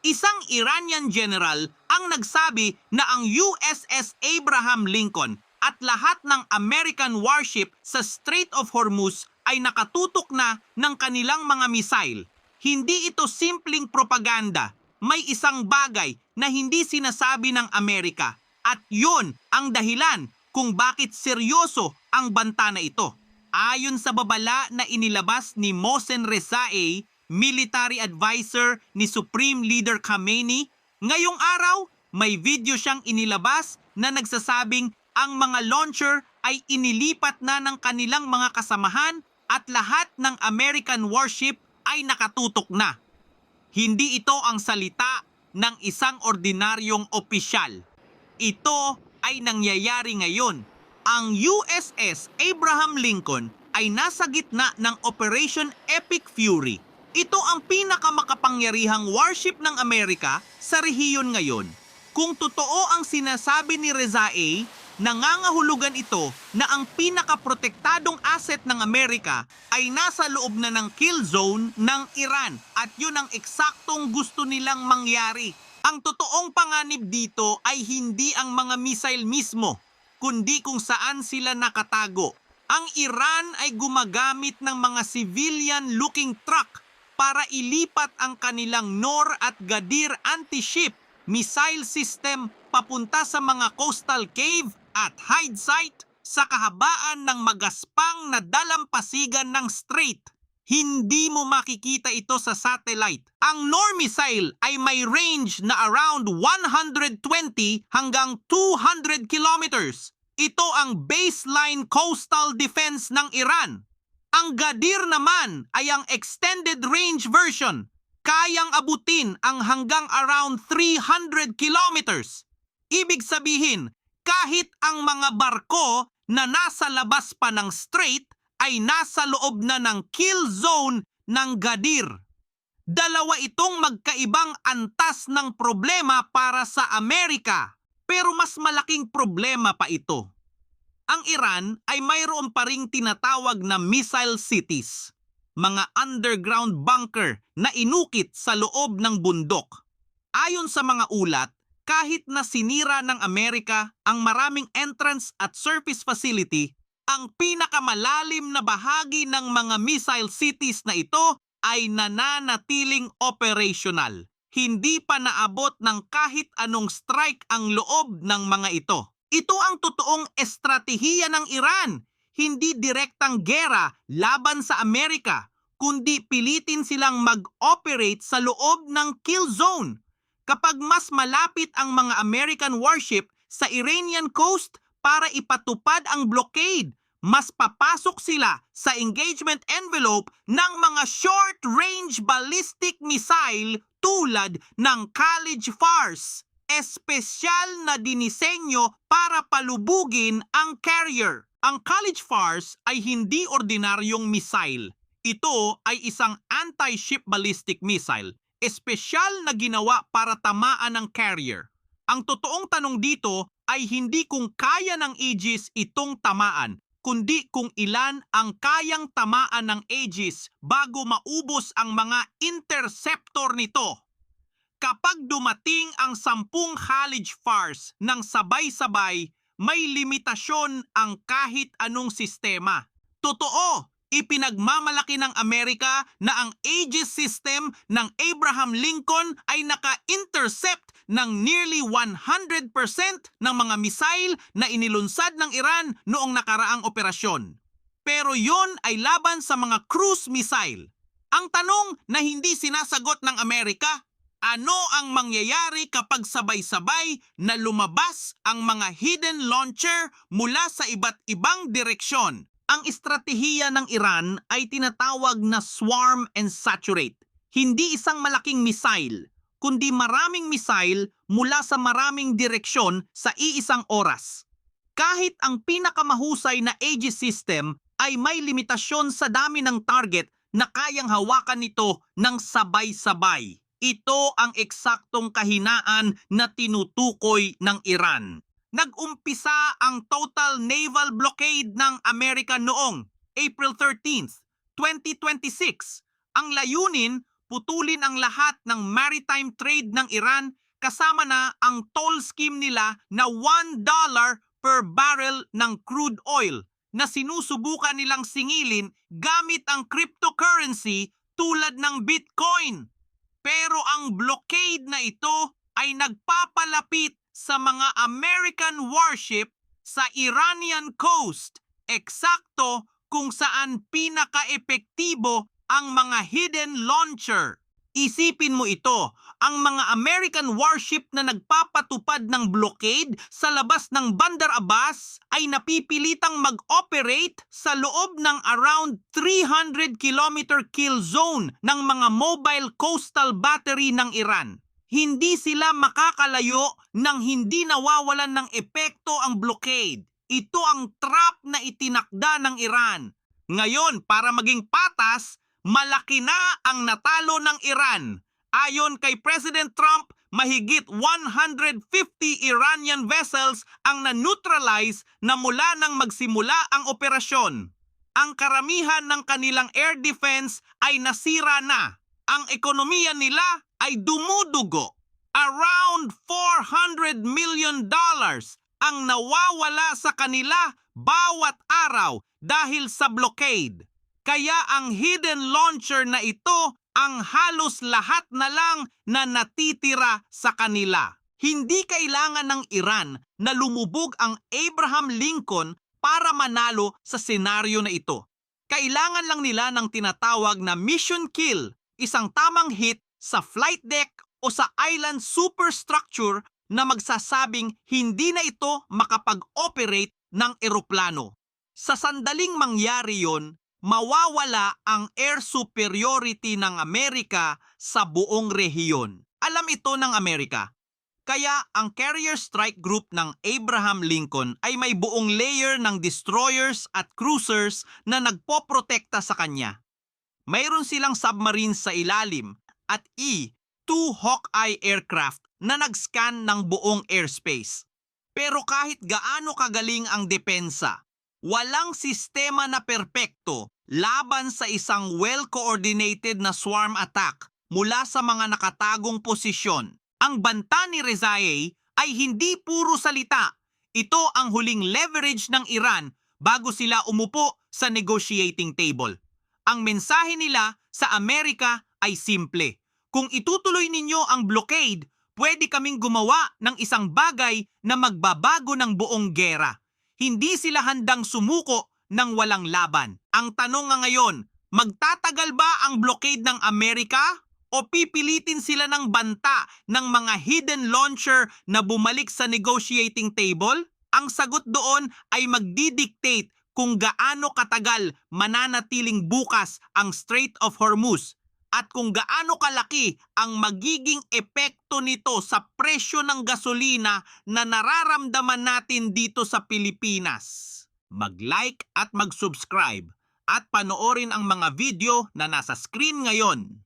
Isang Iranian general ang nagsabi na ang USS Abraham Lincoln at lahat ng American warship sa Strait of Hormuz ay nakatutok na ng kanilang mga misail. Hindi ito simpleng propaganda. May isang bagay na hindi sinasabi ng Amerika at yun ang dahilan kung bakit seryoso ang banta na ito. Ayon sa babala na inilabas ni Mohsen Rezaei, military advisor ni Supreme Leader Khamenei, ngayong araw may video siyang inilabas na nagsasabing ang mga launcher ay inilipat na ng kanilang mga kasamahan at lahat ng American warship ay nakatutok na. Hindi ito ang salita ng isang ordinaryong opisyal. Ito ay nangyayari ngayon. Ang USS Abraham Lincoln ay nasa gitna ng Operation Epic Fury. Ito ang pinakamakapangyarihang warship ng Amerika sa rehiyon ngayon. Kung totoo ang sinasabi ni Rezaei, nangangahulugan ito na ang pinakaprotektadong asset ng Amerika ay nasa loob na ng kill zone ng Iran at yun ang eksaktong gusto nilang mangyari. Ang totoong panganib dito ay hindi ang mga missile mismo, kundi kung saan sila nakatago. Ang Iran ay gumagamit ng mga civilian-looking truck para ilipat ang kanilang Nor at Gadir anti-ship missile system papunta sa mga coastal cave at hide site sa kahabaan ng magaspang na dalampasigan ng strait. Hindi mo makikita ito sa satellite. Ang Nor missile ay may range na around 120 hanggang 200 kilometers. Ito ang baseline coastal defense ng Iran. Ang Gadir naman ay ang extended range version. Kayang abutin ang hanggang around 300 kilometers. Ibig sabihin, kahit ang mga barko na nasa labas pa ng strait ay nasa loob na ng kill zone ng Gadir. Dalawa itong magkaibang antas ng problema para sa Amerika, pero mas malaking problema pa ito. Ang Iran ay mayroon pa ring tinatawag na missile cities, mga underground bunker na inukit sa loob ng bundok. Ayon sa mga ulat, kahit na sinira ng Amerika ang maraming entrance at surface facility, ang pinakamalalim na bahagi ng mga missile cities na ito ay nananatiling operational. Hindi pa naabot ng kahit anong strike ang loob ng mga ito. Ito ang totoong estratehiya ng Iran. Hindi direktang gera laban sa Amerika, kundi pilitin silang mag-operate sa loob ng kill zone. Kapag mas malapit ang mga American warship sa Iranian coast para ipatupad ang blockade, mas papasok sila sa engagement envelope ng mga short-range ballistic missile tulad ng Khalid Fars, espesyal na dinisenyo para palubugin ang carrier. Ang Khalid Fars ay hindi ordinaryong missile. Ito ay isang anti-ship ballistic missile, espesyal na ginawa para tamaan ng carrier. Ang totoong tanong dito ay hindi kung kaya ng Aegis itong tamaan, kundi kung ilan ang kayang tamaan ng Aegis bago maubos ang mga interceptor nito. Kapag dumating ang 10 Khalid Fars ng sabay-sabay, may limitasyon ang kahit anong sistema. Totoo, ipinagmamalaki ng Amerika na ang Aegis system ng Abraham Lincoln ay naka-intercept ng nearly 100% ng mga missile na inilunsad ng Iran noong nakaraang operasyon. Pero yon ay laban sa mga cruise missile. Ang tanong na hindi sinasagot ng Amerika, ano ang mangyayari kapag sabay-sabay na lumabas ang mga hidden launcher mula sa iba't ibang direksyon? Ang estratehiya ng Iran ay tinatawag na swarm and saturate. Hindi isang malaking missile, kundi maraming missile mula sa maraming direksyon sa iisang oras. Kahit ang pinakamahusay na Aegis system ay may limitasyon sa dami ng target na kayang hawakan nito ng sabay-sabay. Ito ang eksaktong kahinaan na tinutukoy ng Iran. Nag-umpisa ang total naval blockade ng Amerika noong April 13, 2026. Ang layunin, putulin ang lahat ng maritime trade ng Iran kasama na ang toll scheme nila na $1 per barrel ng crude oil na sinusubukan nilang singilin gamit ang cryptocurrency tulad ng Bitcoin. Pero ang blockade na ito ay nagpapalapit sa mga American warship sa Iranian coast, eksakto kung saan pinaka-epektibo ang mga hidden launcher. Isipin mo ito, ang mga American warship na nagpapatupad ng blockade sa labas ng Bandar Abbas ay napipilitang mag-operate sa loob ng around 300-kilometer kill zone ng mga mobile coastal battery ng Iran. Hindi sila makakalayo nang hindi nawawalan ng epekto ang blockade. Ito ang trap na itinakda ng Iran. Ngayon, para maging patas, malaki na ang natalo ng Iran. Ayon kay President Trump, mahigit 150 Iranian vessels ang na-neutralize na mula nang magsimula ang operasyon. Ang karamihan ng kanilang air defense ay nasira na. Ang ekonomiya nila ay dumudugo. Around $400 million ang nawawala sa kanila bawat araw dahil sa blockade. Kaya ang hidden launcher na ito ang halos lahat na lang na natitira sa kanila. Hindi kailangan ng Iran na lumubog ang Abraham Lincoln para manalo sa senaryo na ito. Kailangan lang nila ng tinatawag na mission kill, isang tamang hit sa flight deck o sa island superstructure na magsasabing hindi na ito makapag-operate ng eroplano. Sa sandaling mangyari yon, mawawala ang air superiority ng Amerika sa buong rehiyon. Alam ito ng Amerika. Kaya ang carrier strike group ng Abraham Lincoln ay may buong layer ng destroyers at cruisers na nagpoprotekta sa kanya. Mayroon silang submarines sa ilalim at two Hawkeye aircraft na nag-scan ng buong airspace. Pero kahit gaano kagaling ang depensa, walang sistema na perpekto laban sa isang well-coordinated na swarm attack mula sa mga nakatagong posisyon. Ang banta ni Rezaei ay hindi puro salita. Ito ang huling leverage ng Iran bago sila umupo sa negotiating table. Ang mensahe nila sa Amerika ay simple. Kung itutuloy ninyo ang blockade, pwede kaming gumawa ng isang bagay na magbabago ng buong gera. Hindi sila handang sumuko ng walang laban. Ang tanong nga ngayon, magtatagal ba ang blockade ng Amerika o pipilitin sila ng banta ng mga hidden launcher na bumalik sa negotiating table? Ang sagot doon ay magdidictate kung gaano katagal mananatiling bukas ang Strait of Hormuz at kung gaano kalaki ang magiging epekto nito sa presyo ng gasolina na nararamdaman natin dito sa Pilipinas. Mag-like at mag-subscribe at panoorin ang mga video na nasa screen ngayon.